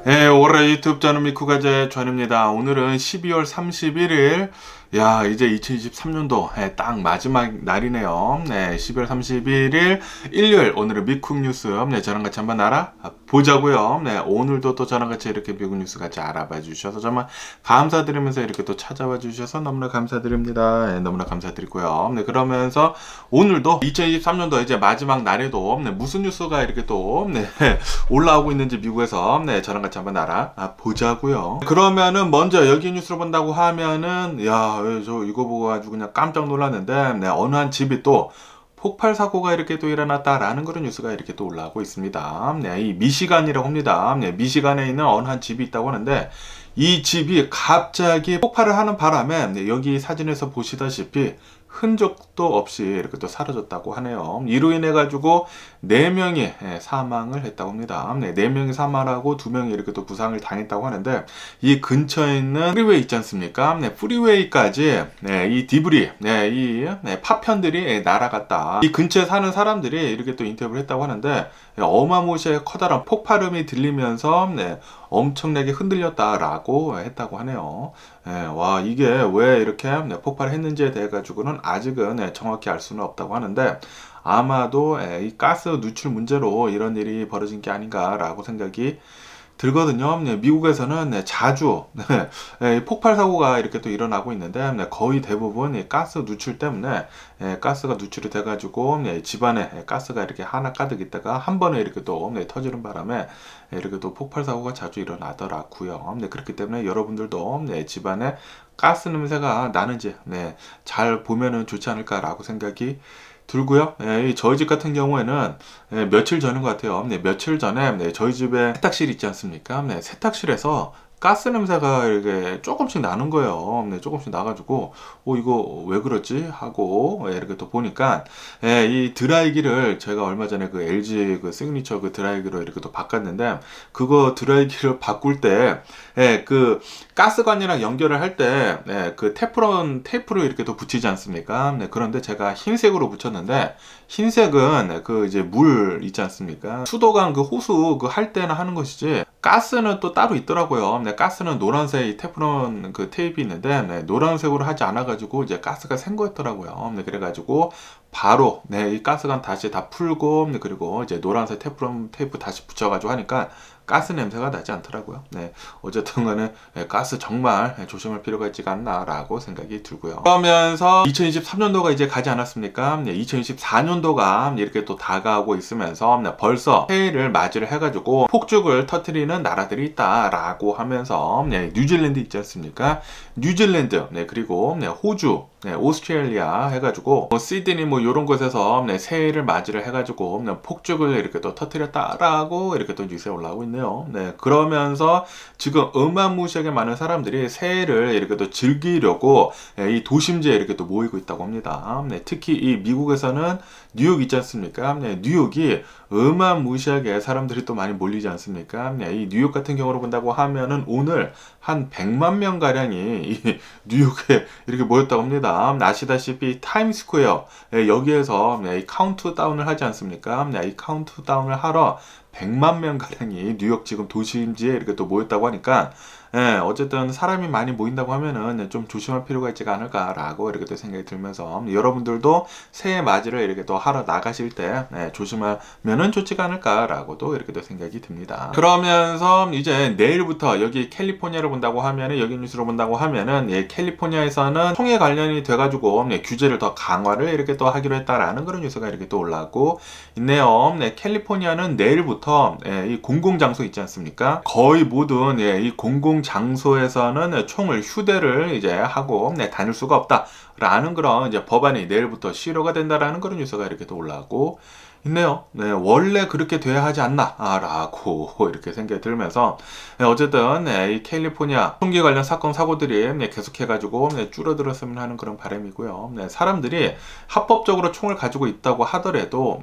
네, 올해 유튜브 저는 미쿠가제 전입니다. 오늘은 12월 31일, 야, 이제 2023년도 딱 마지막 날이네요. 네, 12월 31일 일요일, 오늘은 미쿡 뉴스, 네, 저랑 같이 한번 알아보자고요. 네, 오늘도 또 저랑 같이 이렇게 미국 뉴스 같이 알아봐 주셔서 정말 감사드리면서 이렇게 또 찾아와 주셔서 너무나 감사드립니다. 네, 너무나 감사드리고요. 네, 그러면서 오늘도 2023년도 이제 마지막 날에도 네, 무슨 뉴스가 이렇게 또 네, 올라오고 있는지 미국에서 네, 저랑 같이 한번 알아보자고요. 그러면은 먼저 여기 뉴스를 본다고 하면은 저 이거 보고 가지고 그냥 깜짝 놀랐는데 네, 어느 한 집이 또 폭발 사고가 이렇게 또 일어났다라는 그런 뉴스가 이렇게 또 올라오고 있습니다. 네, 이 미시간이라고 합니다. 네, 미시간에 있는 어느 한 집이 있다고 하는데 이 집이 갑자기 폭발을 하는 바람에 네, 여기 사진에서 보시다시피 흔적도 없이 이렇게 또 사라졌다고 하네요. 이로 인해 가지고 4명이 사망을 했다고 합니다. 네, 4명이 사망하고 2명이 이렇게 또 부상을 당했다고 하는데 이 근처에 있는 프리웨이 있지 않습니까? 네, 프리웨이까지 네, 이 디브리, 이 파편들이 날아갔다. 이 근처에 사는 사람들이 이렇게 또 인터뷰를 했다고 하는데 어마무시하게 커다란 폭발음이 들리면서 엄청나게 흔들렸다라고 했다고 하네요. 와, 이게 왜 이렇게 폭발을 했는지에 대해 가지고는 아직은 정확히 알 수는 없다고 하는데 아마도 이 가스 누출 문제로 이런 일이 벌어진 게 아닌가라고 생각이 들거든요. 미국에서는 자주 폭발 사고가 이렇게 또 일어나고 있는데 거의 대부분 가스 누출 때문에 가스가 누출이 돼 가지고 집안에 가스가 이렇게 하나 가득 있다가 한 번에 이렇게 또 터지는 바람에 이렇게 또 폭발 사고가 자주 일어나더라고요. 그렇기 때문에 여러분들도 집안에 가스 냄새가 나는지 잘 보면은 좋지 않을까라고 생각이 들고요. 저희 집 같은 경우에는 며칠 전인 것 같아요. 며칠 전에 저희 집에 세탁실 있지 않습니까? 세탁실에서 가스 냄새가 이렇게 조금씩 나는 거예요. 조금씩 나가지고 이거 왜 그렇지 하고 이렇게 또 보니까 이 드라이기를 제가 얼마 전에 그 LG 그 시그니처 그 드라이기로 이렇게 또 바꿨는데 그거 드라이기를 바꿀 때 그 가스관이랑 연결을 할 때 그 테프론 테이프를 이렇게 또 붙이지 않습니까? 그런데 제가 흰색으로 붙였는데 흰색은 그 이제 물 있지 않습니까? 수도관 그 호수 그 할 때나 하는 것이지 가스는 또 따로 있더라고요. 가스는 노란색 이 테프론 그 테이프 있는데 노란색으로 하지 않아 가지고 이제 가스가 샌 거였더라고요. 그래 가지고 바로 이 가스관 다시 다 풀고 그리고 이제 노란색 테프론 테이프 다시 붙여 가지고 하니까 가스 냄새가 나지 않더라고요. 어쨌든 간에 가스 정말 조심할 필요가 있지가 않나 라고 생각이 들고요. 그러면서 2023년도가 이제 가지 않았습니까? 2024년도가 이렇게 또 다가오고 있으면서 벌써 새해를 맞이를 해가지고 폭죽을 터뜨리는 나라들이 있다라고 하면서 뉴질랜드 있지 않습니까? 뉴질랜드 그리고 호주 오스트레일리아 해가지고 시드니 요런 곳에서 새해를 맞이를 해가지고 폭죽을 이렇게 또 터뜨렸다라고 이렇게 또 뉴스에 올라오고 있네요. 그러면서 지금 어마무시하게 많은 사람들이 새해를 이렇게 또 즐기려고 이 도심지에 이렇게 또 모이고 있다고 합니다. 특히 이 미국에서는 뉴욕 있지 않습니까? 뉴욕이 어마무시하게 사람들이 또 많이 몰리지 않습니까? 이 뉴욕 같은 경우로 본다고 하면은 오늘 한 100만 명 가량이 이 뉴욕에 이렇게 모였다고 합니다. 아시다시피 타임스퀘어 여기에서 이 카운트다운을 하지 않습니까? 이 카운트다운을 하러 100만 명 가량이 뉴욕 지금 도심지에 이렇게 또 모였다고 하니까 어쨌든 사람이 많이 모인다고 하면은 좀 조심할 필요가 있지 않을까라고 이렇게 또 생각이 들면서 여러분들도 새해 맞이를 이렇게 또 하러 나가실 때 조심하면은 좋지가 않을까라고도 이렇게 또 생각이 듭니다. 그러면서 이제 내일부터 여기 캘리포니아를 본다고 하면은 여기 뉴스로 본다고 하면은 캘리포니아에서는 총에 관련이 돼가지고 규제를 더 강화를 이렇게 또 하기로 했다라는 그런 뉴스가 이렇게 또 올라오고 있네요. 캘리포니아는 내일부터 이 공공장소 있지 않습니까? 거의 모든 이 공공장소에서는 총을 휴대를 이제 하고 다닐 수가 없다라는 그런 이제 법안이 내일부터 실효가 된다라는 그런 뉴스가 이렇게 또 올라오고 있네요. 원래 그렇게 돼야 하지 않나 라고 이렇게 생각이 들면서 어쨌든 이 캘리포니아 총기 관련 사건 사고들이 계속해 가지고 줄어들었으면 하는 그런 바람이고요. 사람들이 합법적으로 총을 가지고 있다고 하더라도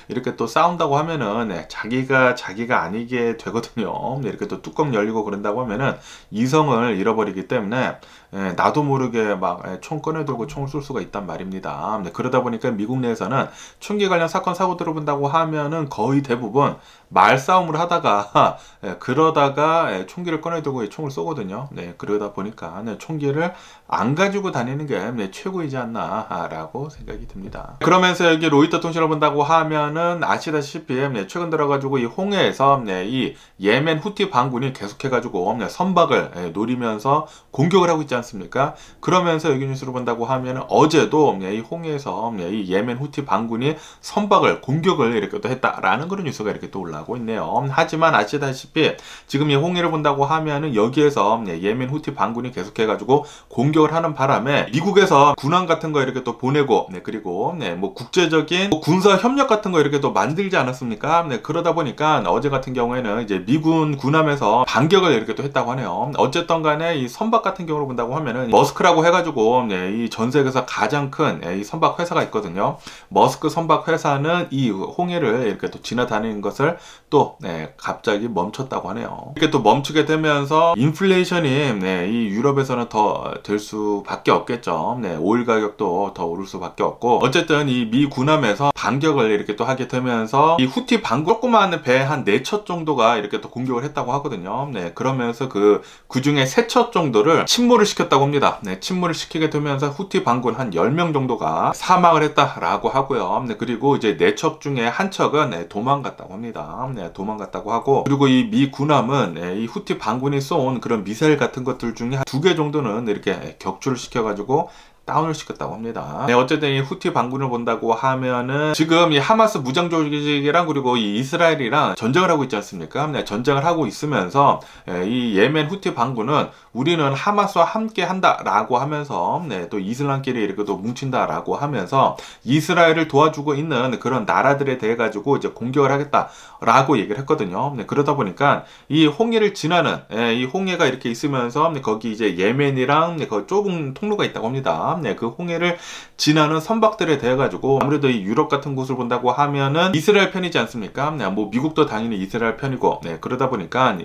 이렇게 또 싸운다고 하면은 자기가 아니게 되거든요. 이렇게 또 뚜껑 열리고 그런다고 하면은 이성을 잃어버리기 때문에 나도 모르게 막 총 꺼내들고 총을 쏠 수가 있단 말입니다. 그러다 보니까 미국 내에서는 총기 관련 사건 사고들을 본다고 하면은 거의 대부분 말싸움을 하다가 그러다가 총기를 꺼내들고 총을 쏘거든요. 그러다 보니까 총기를 안 가지고 다니는 게 최고이지 않나라고 생각이 듭니다. 그러면서 여기 로이터 통신을 본다고 하면은 아시다시피 최근 들어가지고 이 홍해에서 이 예멘 후티 반군이 계속해가지고 선박을 노리면서 공격을 하고 있지 않습니까? 그러면서 여기 뉴스를 본다고 하면은 어제도 이 홍해에서 이 예멘 후티 반군이 선박을 공격을 이렇게 또 했다라는 그런 뉴스가 이렇게 또 올라오고 있네요. 하지만 아시다시피 지금 이 홍해를 본다고 하면은 여기에서 예멘 후티 반군이 계속해가지고 공격을 하는 바람에 미국에서 군함 같은 거 이렇게 또 보내고 그리고 뭐 국제적인 군사 협력 같은 거 이렇게 또 만들지 않았습니까? 그러다 보니까 어제 같은 경우에는 이제 미군 군함에서 반격을 이렇게 또 했다고 하네요. 어쨌든 간에 이 선박 같은 경우를 본다고 하면은 머스크라고 해가지고 이 전 세계에서 가장 큰 이 선박 회사가 있거든요. 머스크 선박 회사는 이 홍해를 이렇게 또 지나다니는 것을 또 갑자기 멈췄다고 하네요. 이렇게 또 멈추게 되면서 인플레이션이 이 유럽에서는 더 될 수밖에 없겠죠. 오일 가격도 더 오를 수밖에 없고, 어쨌든 이 미 군함에서 반격을 이렇게 또 하게 되면서 이 후티 반군 조그마한 배 한 4척 정도가 이렇게 또 공격을 했다고 하거든요. 그러면서 그 중에 3척 정도를 침몰을 시켰다고 합니다. 침몰을 시키게 되면서 후티 반군 한 10명 정도가 사망을 했다라고 하고요. 그리고 이제 4척 중에 한 척은 도망갔다고 합니다. 도망갔다고 하고, 그리고 이 미 군함은 이 후티 반군이 쏜 그런 미사일 같은 것들 중에 2개 정도는 이렇게 격추를 시켜가지고 다운을 시켰다고 합니다. 어쨌든 이 후티 반군을 본다고 하면은 지금 이 하마스 무장 조직이랑 그리고 이 이스라엘이랑 전쟁을 하고 있지 않습니까? 전쟁을 하고 있으면서 이 예멘 후티 반군은 우리는 하마스와 함께 한다라고 하면서 또 이슬람끼리 이렇게 또 뭉친다라고 하면서 이스라엘을 도와주고 있는 그런 나라들에 대해 가지고 이제 공격을 하겠다라고 얘기를 했거든요. 그러다 보니까 이 홍해를 지나는 이 홍해가 이렇게 있으면서 거기 이제 예멘이랑 그 좁은 통로가 있다고 합니다. 그 홍해를 지나는 선박들에 대해 가지고 아무래도 이 유럽 같은 곳을 본다고 하면은 이스라엘 편이지 않습니까? 뭐 미국도 당연히 이스라엘 편이고, 그러다 보니까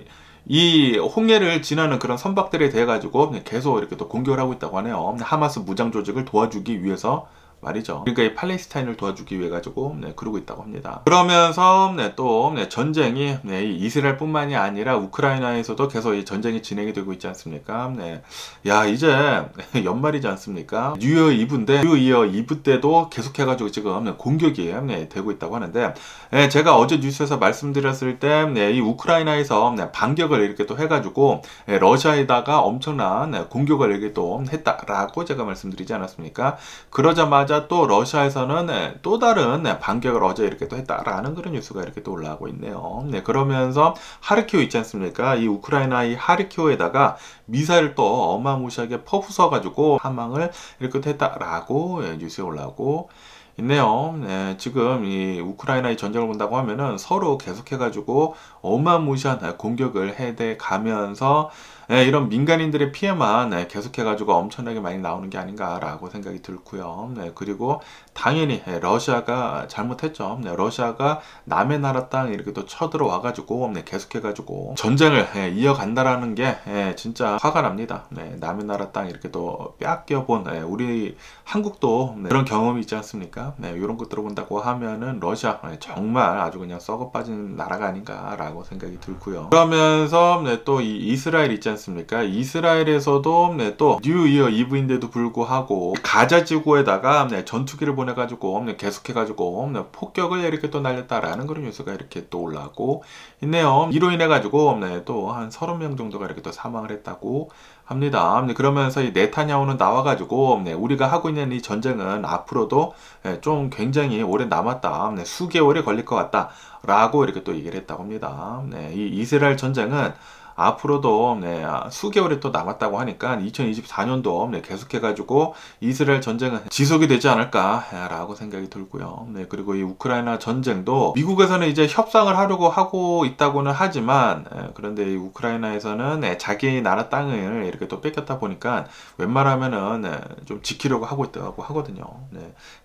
이 홍해를 지나는 그런 선박들에 대해 가지고 계속 이렇게 또 공격을 하고 있다고 하네요. 하마스 무장 조직을 도와주기 위해서 말이죠. 그러니까 이 팔레스타인을 도와주기 위해 가지고 그러고 있다고 합니다. 그러면서 또 전쟁이 이 이스라엘뿐만이 아니라 우크라이나에서도 계속 이 전쟁이 진행이 되고 있지 않습니까? 야, 이제 연말이지 않습니까? 뉴이어 이브인데 뉴이어 이브 때도 계속해가지고 지금 공격이 되고 있다고 하는데, 제가 어제 뉴스에서 말씀드렸을 때 이 우크라이나에서 반격을 이렇게 또 해가지고 러시아에다가 엄청난 공격을 이렇게 또 했다라고 제가 말씀드리지 않았습니까? 그러자마자 또 러시아에서는 또 다른 반격을 어제 이렇게 또 했다라는 그런 뉴스가 이렇게 또 올라오고 있네요. 그러면서 하르키우 있지 않습니까? 이 우크라이나 이 하르키우에다가 미사일을 또 어마무시하게 퍼부숴 가지고 사망을 이렇게 또 했다라고 뉴스에 올라오고 있네요. 지금 이 우크라이나의 전쟁을 본다고 하면은 서로 계속해가지고 어마무시한 공격을 해대 가면서 이런 민간인들의 피해만 계속해가지고 엄청나게 많이 나오는 게 아닌가라고 생각이 들고요. 그리고 당연히 러시아가 잘못했죠. 러시아가 남의 나라 땅 이렇게 또 쳐들어와가지고 계속해가지고 전쟁을 이어간다라는 게 진짜 화가 납니다. 남의 나라 땅 이렇게 또 뺏겨본 우리 한국도 그런 경험이 있지 않습니까? 이런 것들을 본다고 하면은 러시아 정말 아주 그냥 썩어 빠진 나라가 아닌가라고 생각이 들고요. 그러면서 또 이 이스라엘 있지 않습니까? 이스라엘에서도 또 뉴이어 이브인데도 불구하고 가자 지구에다가 전투기를 보내가지고 계속해가지고 폭격을 이렇게 또 날렸다라는 그런 뉴스가 이렇게 또 올라오고 있네요. 이로 인해 가지고 또 한 30명 정도가 이렇게 또 사망을 했다고 합니다. 그러면서 이 네타냐후는 나와가지고 우리가 하고 있는 이 전쟁은 앞으로도 좀 굉장히 오래 남았다, 수개월이 걸릴 것 같다 라고 이렇게 또 얘기를 했다고 합니다. 이 이스라엘 전쟁은 앞으로도 수개월이 또 남았다고 하니까 2024년도 계속해가지고 이스라엘 전쟁은 지속이 되지 않을까라고 생각이 들고요. 그리고 이 우크라이나 전쟁도 미국에서는 이제 협상을 하려고 하고 있다고는 하지만 그런데 이 우크라이나에서는 자기 나라 땅을 이렇게 또 뺏겼다 보니까 웬만하면은 좀 지키려고 하고 있다고 하거든요.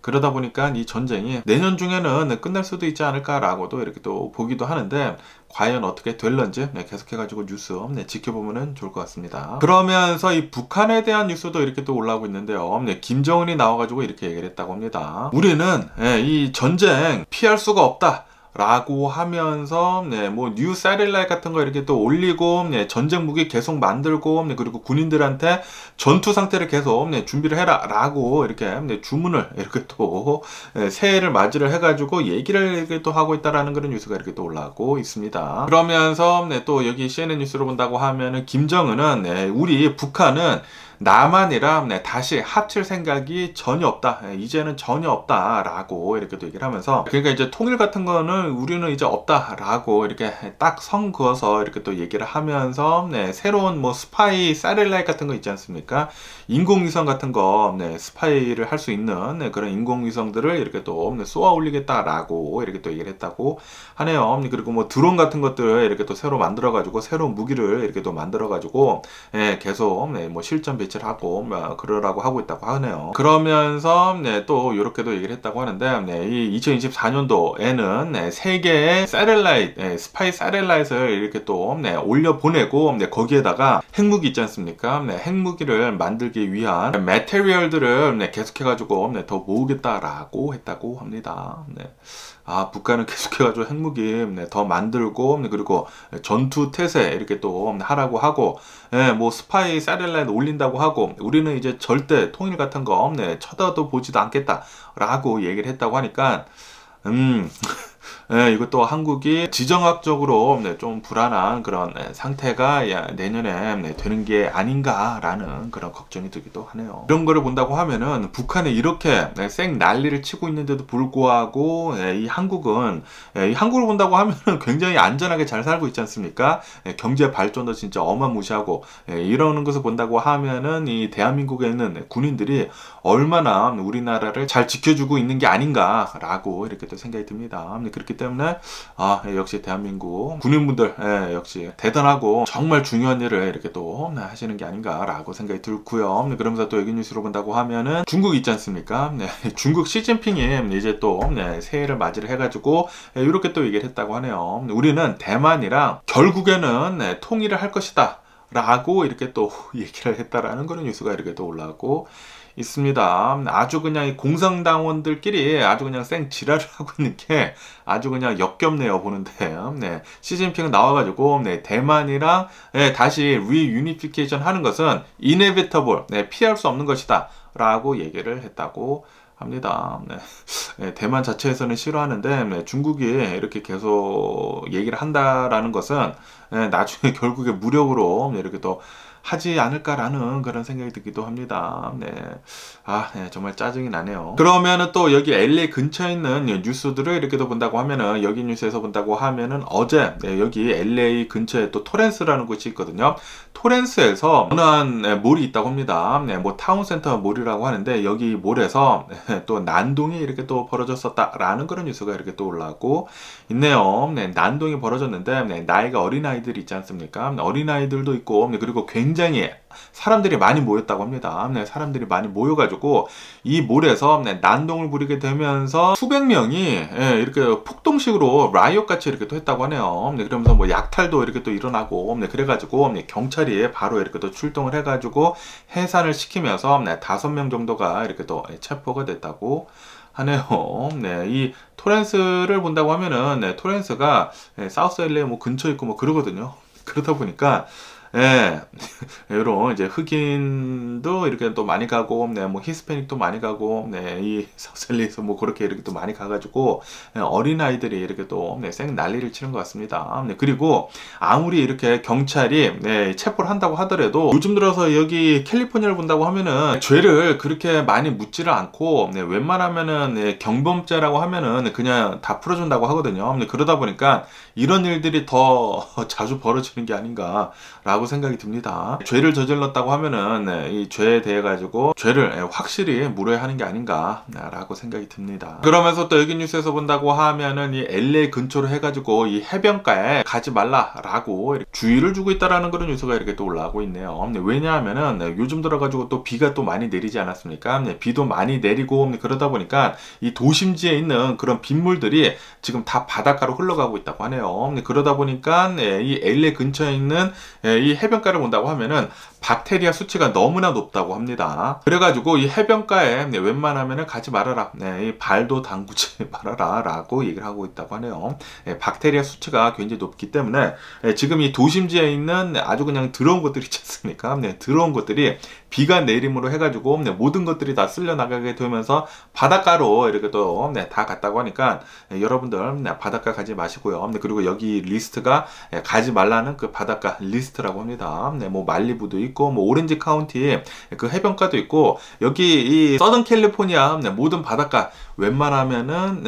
그러다 보니까 이 전쟁이 내년 중에는 끝날 수도 있지 않을까라고도 이렇게 또 보기도 하는데 과연 어떻게 될런지 계속해가지고 뉴스 뉴스 지켜보면 좋을 것 같습니다. 그러면서 이 북한에 대한 뉴스도 이렇게 또 올라오고 있는데요. 김정은이 나와가지고 이렇게 얘기를 했다고 합니다. 우리는 이 전쟁 피할 수가 없다 라고 하면서 뭐 뉴 사텔라이트 같은 거 이렇게 또 올리고 전쟁 무기 계속 만들고 그리고 군인들한테 전투 상태를 계속 준비를 해라 라고 이렇게 주문을 이렇게 또 새해를 맞이를 해가지고 얘기를 이렇게 또 하고 있다라는 그런 뉴스가 이렇게 또 올라오고 있습니다. 그러면서 또 여기 CNN 뉴스로 본다고 하면은 김정은은 우리 북한은 남한이랑 다시 합칠 생각이 전혀 없다. 이제는 전혀 없다라고 이렇게 또 얘기를 하면서, 그러니까 이제 통일 같은 거는 우리는 이제 없다라고 이렇게 딱 선 그어서 이렇게 또 얘기를 하면서 새로운 뭐 스파이 사텔라이트 같은 거 있지 않습니까? 인공위성 같은 거 스파이를 할 수 있는 그런 인공위성들을 이렇게 또 쏘아 올리겠다라고 이렇게 또 얘기를 했다고 하네요. 그리고 뭐 드론 같은 것들을 이렇게 또 새로 만들어 가지고 새로운 무기를 이렇게 또 만들어 가지고 계속 뭐 실전 배치를 하고 그러라고 하고 있다고 하네요. 그러면서 또 이렇게도 얘기를 했다고 하는데, 이 2024년도에는 세계의 사텔라이트, 스파이 사텔라이트를 이렇게 또 올려 보내고 거기에다가 핵무기 있지 않습니까? 핵무기를 만들기 위한 매테리얼들을 계속해가지고 더 모으겠다라고 했다고 합니다. 아, 북한은 계속해가지고 핵무기 더 만들고 그리고 전투 태세 이렇게 또 하라고 하고, 뭐 스파이 사텔라이트 올린다고 하고, 우리는 이제 절대 통일 같은 거 쳐다도 보지도 않겠다라고 얘기를 했다고 하니까 이것도 한국이 지정학적으로 좀 불안한 그런 상태가 내년에 되는 게 아닌가라는 그런 걱정이 들기도 하네요. 이런 거를 본다고 하면은 북한이 이렇게 쌩 난리를 치고 있는데도 불구하고 이 한국은, 이 한국을 본다고 하면은 굉장히 안전하게 잘 살고 있지 않습니까? 경제 발전도 진짜 어마무시하고, 이러는 것을 본다고 하면은 이 대한민국에 있는 군인들이 얼마나 우리나라를 잘 지켜주고 있는 게 아닌가라고 이렇게 또 생각이 듭니다. 그렇기 때문에 역시 대한민국 군인분들 역시 대단하고 정말 중요한 일을 이렇게 또 하시는 게 아닌가라고 생각이 들고요. 그러면서 또 여기 뉴스로 본다고 하면은 중국 있지 않습니까? 중국 시진핑이 이제 또 새해를 맞이를 해가지고 이렇게 또 얘기를 했다고 하네요. 우리는 대만이랑 결국에는 통일을 할 것이다 라고 이렇게 또 얘기를 했다라는 그런 뉴스가 이렇게 또 올라오고 있습니다. 아주 그냥 이 공산당원들끼리 아주 그냥 쌩 지랄을 하고 있는 게 아주 그냥 역겹네요, 보는데. 시진핑은 나와가지고 대만이랑 다시 리유니피케이션 하는 것은 inevitable, 피할 수 없는 것이다 라고 얘기를 했다고 합니다. 대만 자체에서는 싫어하는데 중국이 이렇게 계속 얘기를 한다라는 것은 나중에 결국에 무력으로 이렇게 또 하지 않을까라는 그런 생각이 들기도 합니다. 정말 짜증이 나네요. 그러면은 또 여기 LA 근처에 있는 뉴스들을 이렇게 또 본다고 하면은, 여기 뉴스에서 본다고 하면은 어제 여기 LA 근처에 또 토렌스라는 곳이 있거든요. 토렌스에서 어느 한 몰이 있다고 합니다. 뭐 타운센터 몰이라고 하는데, 여기 몰에서 또 난동이 이렇게 또 벌어졌었다라는 그런 뉴스가 이렇게 또 올라오고 있네요. 난동이 벌어졌는데 나이가 어린 아이들이 있지 않습니까? 어린 아이들도 있고, 그리고 굉장히 사람들이 많이 모였다고 합니다. 사람들이 많이 모여가지고 이 몰에서 난동을 부리게 되면서 수백 명이 이렇게 폭동식으로 라이엇 같이 이렇게 또 했다고 하네요. 그러면서 뭐 약탈도 이렇게 또 일어나고, 그래가지고 경찰이 바로 이렇게 또 출동을 해가지고 해산을 시키면서 5명 정도가 이렇게 또 체포가 됐다고 하네요. 이 토렌스를 본다고 하면은 토렌스가 사우스 LA 뭐 근처에 있고 뭐 그러거든요. 그러다 보니까 이런 이제 흑인도 이렇게 또 많이 가고, 뭐 히스패닉도 많이 가고, 이 사우스엘리에서 뭐 그렇게 이렇게 또 많이 가가지고 어린 아이들이 이렇게 또 쌩 난리를 치는 것 같습니다. 그리고 아무리 이렇게 경찰이 체포를 한다고 하더라도 요즘 들어서 여기 캘리포니아를 본다고 하면은 죄를 그렇게 많이 묻지를 않고, 웬만하면은 경범죄라고 하면은 그냥 다 풀어준다고 하거든요. 그러다 보니까 이런 일들이 더 자주 벌어지는 게 아닌가라고 라고 생각이 듭니다. 죄를 저질렀다고 하면은 이 죄에 대해 가지고 죄를 확실히 물어야 하는 게 아닌가 라고 생각이 듭니다. 그러면서 또 여기 뉴스에서 본다고 하면은 이 LA 근처로 해가지고 이 해변가에 가지 말라라고 주의를 주고 있다라는 그런 뉴스가 이렇게 또 올라오고 있네요. 왜냐하면은 요즘 들어가지고 또 비가 또 많이 내리지 않았습니까? 비도 많이 내리고 그러다 보니까 이 도심지에 있는 그런 빗물들이 지금 다 바닷가로 흘러가고 있다고 하네요. 그러다 보니까 이 LA 근처에 있는 이 해변가를 본다고 하면은 박테리아 수치가 너무나 높다고 합니다. 그래가지고 이 해변가에 웬만하면 가지 말아라, 이 발도 담그지 말아라 라고 얘기를 하고 있다고 하네요. 박테리아 수치가 굉장히 높기 때문에 지금 이 도심지에 있는 아주 그냥 더러운 것들이 있지 않습니까? 더러운 것들이 비가 내림으로 해가지고 모든 것들이 다 쓸려 나가게 되면서 바닷가로 이렇게 또 다 갔다고 하니까 여러분들 바닷가 가지 마시고요. 그리고 여기 리스트가 가지 말라는 그 바닷가 리스트라고 합니다. 뭐 말리부도 있고 뭐 오렌지 카운티 그 해변가도 있고 여기 이 서던 캘리포니아 모든 바닷가 웬만하면은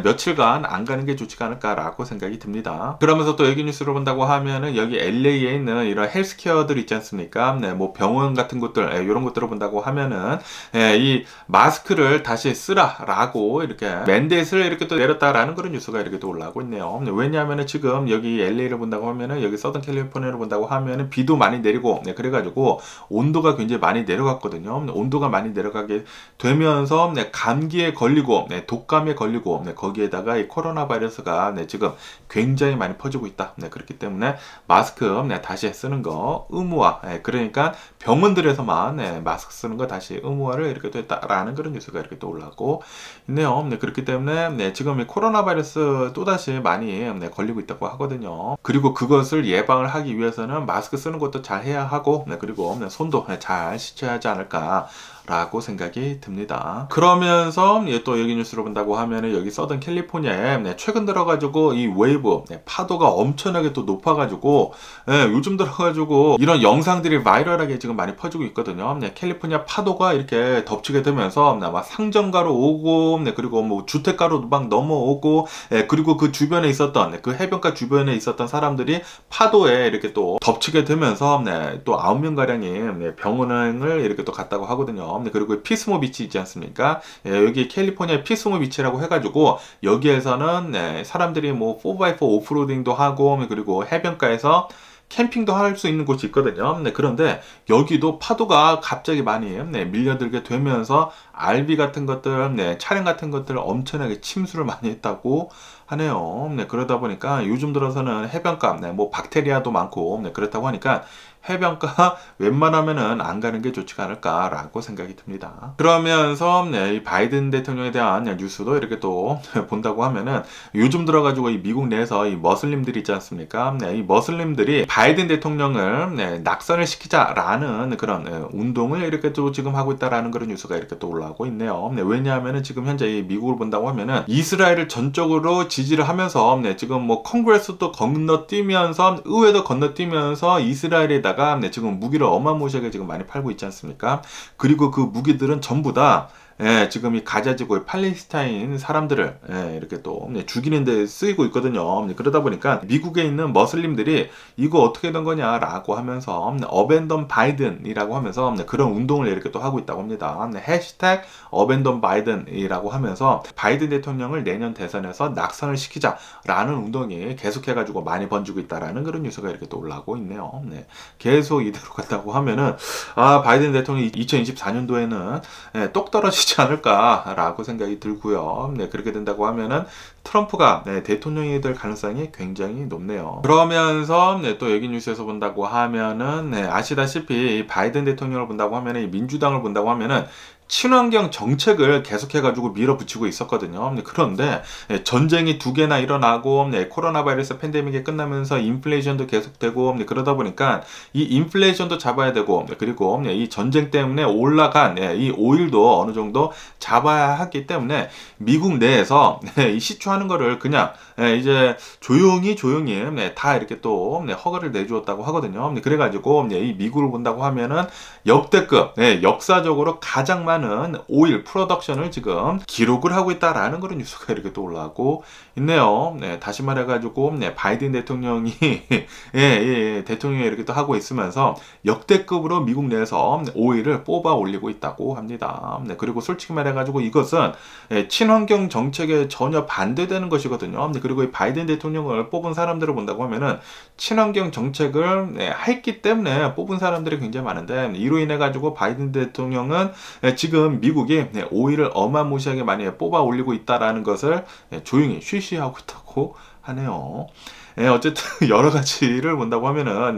며칠간 안 가는 게 좋지가 않을까라고 생각이 듭니다. 그러면서 또 여기 뉴스를 본다고 하면은 여기 LA에 있는 이런 헬스케어들 있지 않습니까? 뭐 병원 같은 것들 이런 것들을 본다고 하면은 이 마스크를 다시 쓰라라고 이렇게 맨데이트를 이렇게 또 내렸다라는 그런 뉴스가 이렇게 또 올라오고 있네요. 왜냐하면은 지금 여기 LA를 본다고 하면은 여기 서던 캘리포니아를 본다고 하면은 비도 많이 내리고 그래가지고 온도가 굉장히 많이 내려갔거든요. 온도가 많이 내려가게 되면서 감기에 걸리고 독감에 걸리고 거기에다가 이 코로나 바이러스가 지금 굉장히 많이 퍼지고 있다. 그렇기 때문에 마스크 다시 쓰는 거 의무화. 그러니까 병원들에서만 마스크 쓰는 거 다시 의무화를 이렇게 또 했다라는 그런 뉴스가 이렇게 또 올라오고 있네요. 그렇기 때문에 지금 이 코로나 바이러스 또다시 많이 걸리고 있다고 하거든요. 그리고 그것을 예방을 하기 위해서는 마스크 쓰는 것도 잘 해야 하고 그리고 손도 잘 씻어야 하지 않을까 라고 생각이 듭니다. 그러면서 또 여기 뉴스를 본다고 하면은 여기 서던 캘리포니아에 최근 들어가지고 이 웨이브 파도가 엄청나게 또 높아가지고 요즘 들어가지고 이런 영상들이 바이럴하게 지금 많이 퍼지고 있거든요. 캘리포니아 파도가 이렇게 덮치게 되면서 막 상점가로 오고 그리고 뭐 주택가로 막 넘어오고 그리고 그 주변에 있었던 그 해변가 주변에 있었던 사람들이 파도에 이렇게 또 덮치게 되면서 또 9명 가량이 병원을 이렇게 또 갔다고 하거든요. 그리고 피스모 비치 있지 않습니까? 여기 캘리포니아 피스모 비치라고 해가지고 여기에서는 사람들이 뭐 4x4 오프로딩도 하고 그리고 해변가에서 캠핑도 할 수 있는 곳이 있거든요. 그런데 여기도 파도가 갑자기 많이 밀려들게 되면서 RV 같은 것들, 차량 같은 것들 엄청나게 침수를 많이 했다고 하네요. 그러다 보니까 요즘 들어서는 해변가, 뭐 박테리아도 많고 그렇다고 하니까 해변가 웬만하면은 안 가는 게 좋지가 않을까라고 생각이 듭니다. 그러면서 이 바이든 대통령에 대한 뉴스도 이렇게 또 본다고 하면은 요즘 들어가지고 이 미국 내에서 이 머슬림들이 있지 않습니까? 이 머슬림들이 바이든 대통령을 낙선을 시키자라는 그런 운동을 이렇게 또 지금 하고 있다라는 그런 뉴스가 이렇게 또 올라오고 있네요. 왜냐하면은 지금 현재 이 미국을 본다고 하면은 이스라엘을 전적으로 지지를 하면서 지금 뭐 콩그레스도 건너뛰면서 의회도 건너뛰면서 이스라엘에다가 지금 무기를 어마무시하게 지금 많이 팔고 있지 않습니까? 그리고 그 무기들은 전부 다 지금 이 가자지구의 팔레스타인 사람들을 이렇게 또 죽이는 데 쓰이고 있거든요. 그러다 보니까 미국에 있는 머슬림들이 이거 어떻게 된 거냐 라고 하면서 어벤던 바이든이라고 하면서 그런 운동을 이렇게 또 하고 있다고 합니다. 해시태그 어벤던 바이든이라고 하면서 바이든 대통령을 내년 대선에서 낙선을 시키자 라는 운동이 계속해가지고 많이 번지고 있다라는 그런 뉴스가 이렇게 또 올라오고 있네요. 계속 이대로 갔다고 하면은 바이든 대통령이 2024년도에는 똑 떨어지지 않을까라고 생각이 들고요. 그렇게 된다고 하면은 트럼프가 대통령이 될 가능성이 굉장히 높네요. 그러면서 또 여기 뉴스에서 본다고 하면은 아시다시피 바이든 대통령을 본다고 하면은 민주당을 본다고 하면은 친환경 정책을 계속해가지고 밀어붙이고 있었거든요. 그런데 전쟁이 2개나 일어나고 코로나 바이러스 팬데믹이 끝나면서 인플레이션도 계속되고 그러다 보니까 이 인플레이션도 잡아야 되고 그리고 이 전쟁 때문에 올라간 이 오일도 어느 정도 잡아야 하기 때문에 미국 내에서 이 시추하는 거를 그냥 이제 조용히 다 이렇게 또 허가를 내주었다고 하거든요. 그래가지고 이 미국을 본다고 하면은 역대급 역사적으로 가장 많은 많은 오일 프로덕션을 지금 기록을 하고 있다라는 그런 뉴스가 이렇게 또 올라오고 있네요. 네, 다시 말해가지고 바이든 대통령이 대통령이 이렇게 또 하고 있으면서 역대급으로 미국 내에서 오일을 뽑아 올리고 있다고 합니다. 네, 그리고 솔직히 말해가지고 이것은 친환경 정책에 전혀 반대되는 것이거든요. 그리고 이 바이든 대통령을 뽑은 사람들을 본다고 하면은 친환경 정책을 했기 때문에 뽑은 사람들이 굉장히 많은데, 이로 인해 가지고 바이든 대통령은 지금 미국이 오일을 어마무시하게 많이 뽑아 올리고 있다라는 것을 조용히 쉬쉬하고 있다고 하네요. 어쨌든 여러 가지를 본다고 하면은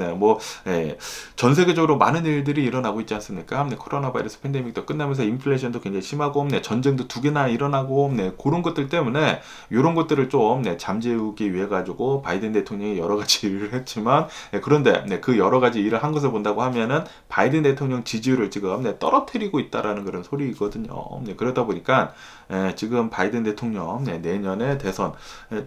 전 세계적으로 많은 일들이 일어나고 있지 않습니까? 코로나 바이러스 팬데믹도 끝나면서 인플레이션도 굉장히 심하고 전쟁도 2개나 일어나고 그런 것들 때문에 이런 것들을 좀 잠재우기 위해 가지고 바이든 대통령이 여러 가지 일을 했지만, 그런데 그 여러 가지 일을 한 것을 본다고 하면은 바이든 대통령 지지율을 지금 떨어뜨리고 있다라는 그런 소리거든요. 그러다 보니까 지금 바이든 대통령 내년에 대선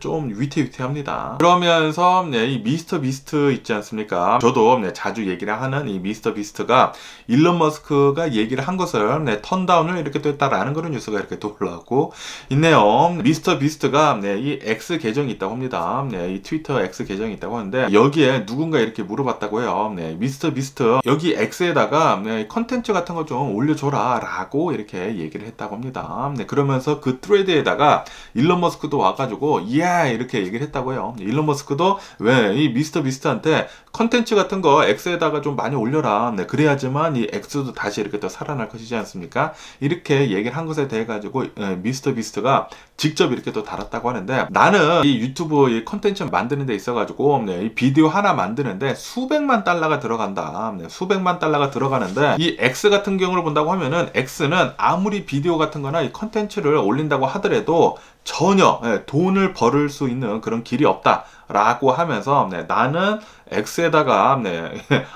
좀 위태위태합니다. 그러면서 이 미스터 비스트 있지 않습니까? 저도 자주 얘기를 하는 이 미스터 비스트가 일론 머스크가 얘기를 한 것을 턴다운을 이렇게 또 했다라는 그런 뉴스가 이렇게 또 올라오고 있네요. 미스터 비스트가 이 X 계정이 있다고 합니다. 이 트위터 X 계정이 있다고 하는데, 여기에 누군가 이렇게 물어봤다고 해요. 미스터 비스트 여기 X에다가 컨텐츠 같은 거 좀 올려줘라 라고 이렇게 얘기를 했다고 합니다. 그러면서 그 트레드에다가 일론 머스크도 와가지고 이렇게 얘기를 했다고 해요. 일론 머스크도 왜 이 미스터 비스트한테 컨텐츠 같은 거 X에다가 좀 많이 올려라. 그래야지만 이 X도 다시 이렇게 또 살아날 것이지 않습니까? 이렇게 얘기를 한 것에 대해 가지고 미스터 비스트가 직접 이렇게 또 달았다고 하는데, 나는 이 유튜브 이 컨텐츠 만드는 데 있어 가지고 이 비디오 하나 만드는데 수백만 달러가 들어간다. 수백만 달러가 들어가는데, 이 X 같은 경우를 본다고 하면은 X는 아무리 비디오 같은 거나 이 컨텐츠를 올린다고 하더라도 전혀 돈을 벌을 수 있는 그런 길이 없다 라고 하면서 나는 X에다가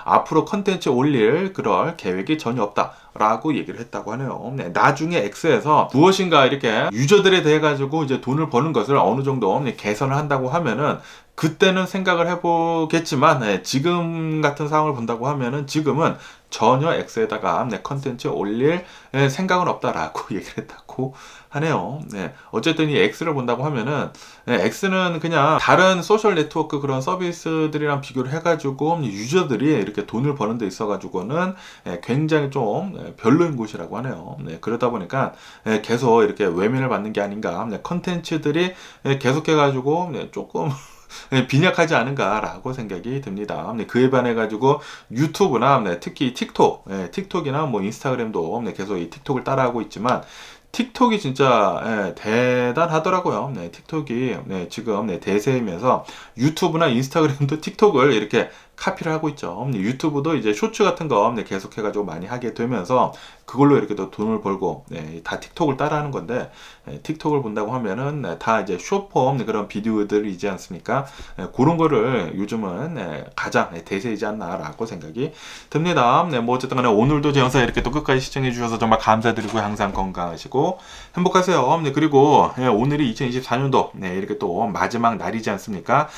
앞으로 컨텐츠 올릴 그럴 계획이 전혀 없다 라고 얘기를 했다고 하네요. 나중에 X에서 무엇인가 이렇게 유저들에 대해 가지고 이제 돈을 버는 것을 어느 정도 개선을 한다고 하면은 그때는 생각을 해보겠지만, 지금 같은 상황을 본다고 하면은 지금은 전혀 X에다가 컨텐츠 올릴 생각은 없다라고 얘기를 했다고 하네요. 어쨌든 이 X를 본다고 하면은 X는 그냥 다른 소셜 네트워크 그런 서비스들이랑 비교를 해가지고 유저들이 이렇게 돈을 버는 데 있어가지고는 굉장히 좀 별로인 곳이라고 하네요. 그러다 보니까 계속 이렇게 외면을 받는 게 아닌가, 컨텐츠들이 계속해가지고 조금 빈약하지 않은가라고 생각이 듭니다. 그에 반해 가지고 유튜브나 특히 틱톡이나 뭐 인스타그램도 계속 이 틱톡을 따라하고 있지만, 틱톡이 진짜 대단하더라고요. 틱톡이 지금 대세이면서 유튜브나 인스타그램도 틱톡을 이렇게 카피를 하고 있죠. 유튜브도 이제 쇼츠 같은 거 계속 해가지고 많이 하게 되면서 그걸로 이렇게 또 돈을 벌고 다 틱톡을 따라하는 건데, 틱톡을 본다고 하면은 다 이제 숏폼 그런 비디오들이지 않습니까? 그런 거를 요즘은 가장 대세이지 않나라고 생각이 듭니다. 뭐 어쨌든 간에 오늘도 제 영상 이렇게 또 끝까지 시청해 주셔서 정말 감사드리고 항상 건강하시고 행복하세요. 그리고 오늘이 2024년도 이렇게 또 마지막 날이지 않습니까?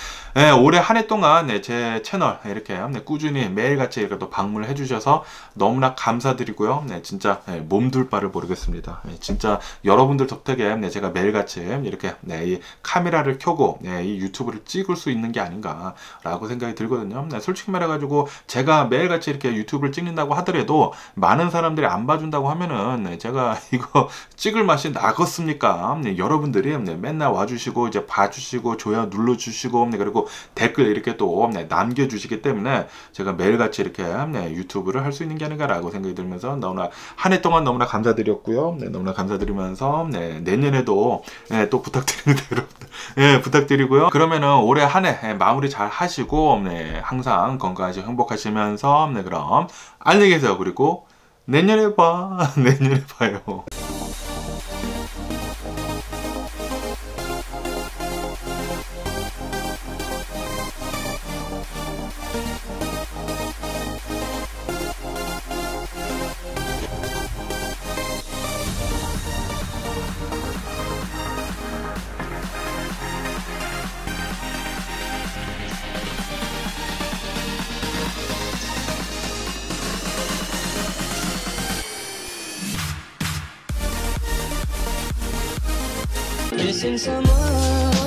올해 한 해 동안 제 채널 이렇게 꾸준히 매일같이 이렇게 또 방문을 해주셔서 너무나 감사드리고요. 진짜 몸둘 바를 모르겠습니다. 진짜 여러분들 덕택에 제가 매일같이 이렇게 이 카메라를 켜고 이 유튜브를 찍을 수 있는 게 아닌가라고 생각이 들거든요. 솔직히 말해가지고 제가 매일같이 이렇게 유튜브를 찍는다고 하더라도 많은 사람들이 안 봐준다고 하면은 제가 이거 찍을 맛이 나겠습니까? 여러분들이 맨날 와주시고 이제 봐주시고 좋아요 눌러주시고 그리고 댓글 이렇게 또 남겨주시기 때문에 제가 매일같이 이렇게 유튜브를 할 수 있는 게 아닌가라고 생각이 들면서 너무나 한 해 동안 너무나 감사드렸고요. 너무나 감사드리면서 내년에도 또 부탁드립니다, 여러분들. 부탁드리고요. 그러면은 올해 한 해 마무리 잘 하시고 항상 건강하시고 행복하시면서 그럼 안녕히 계세요. 그리고 내년에 내년에 봐요. Missing someone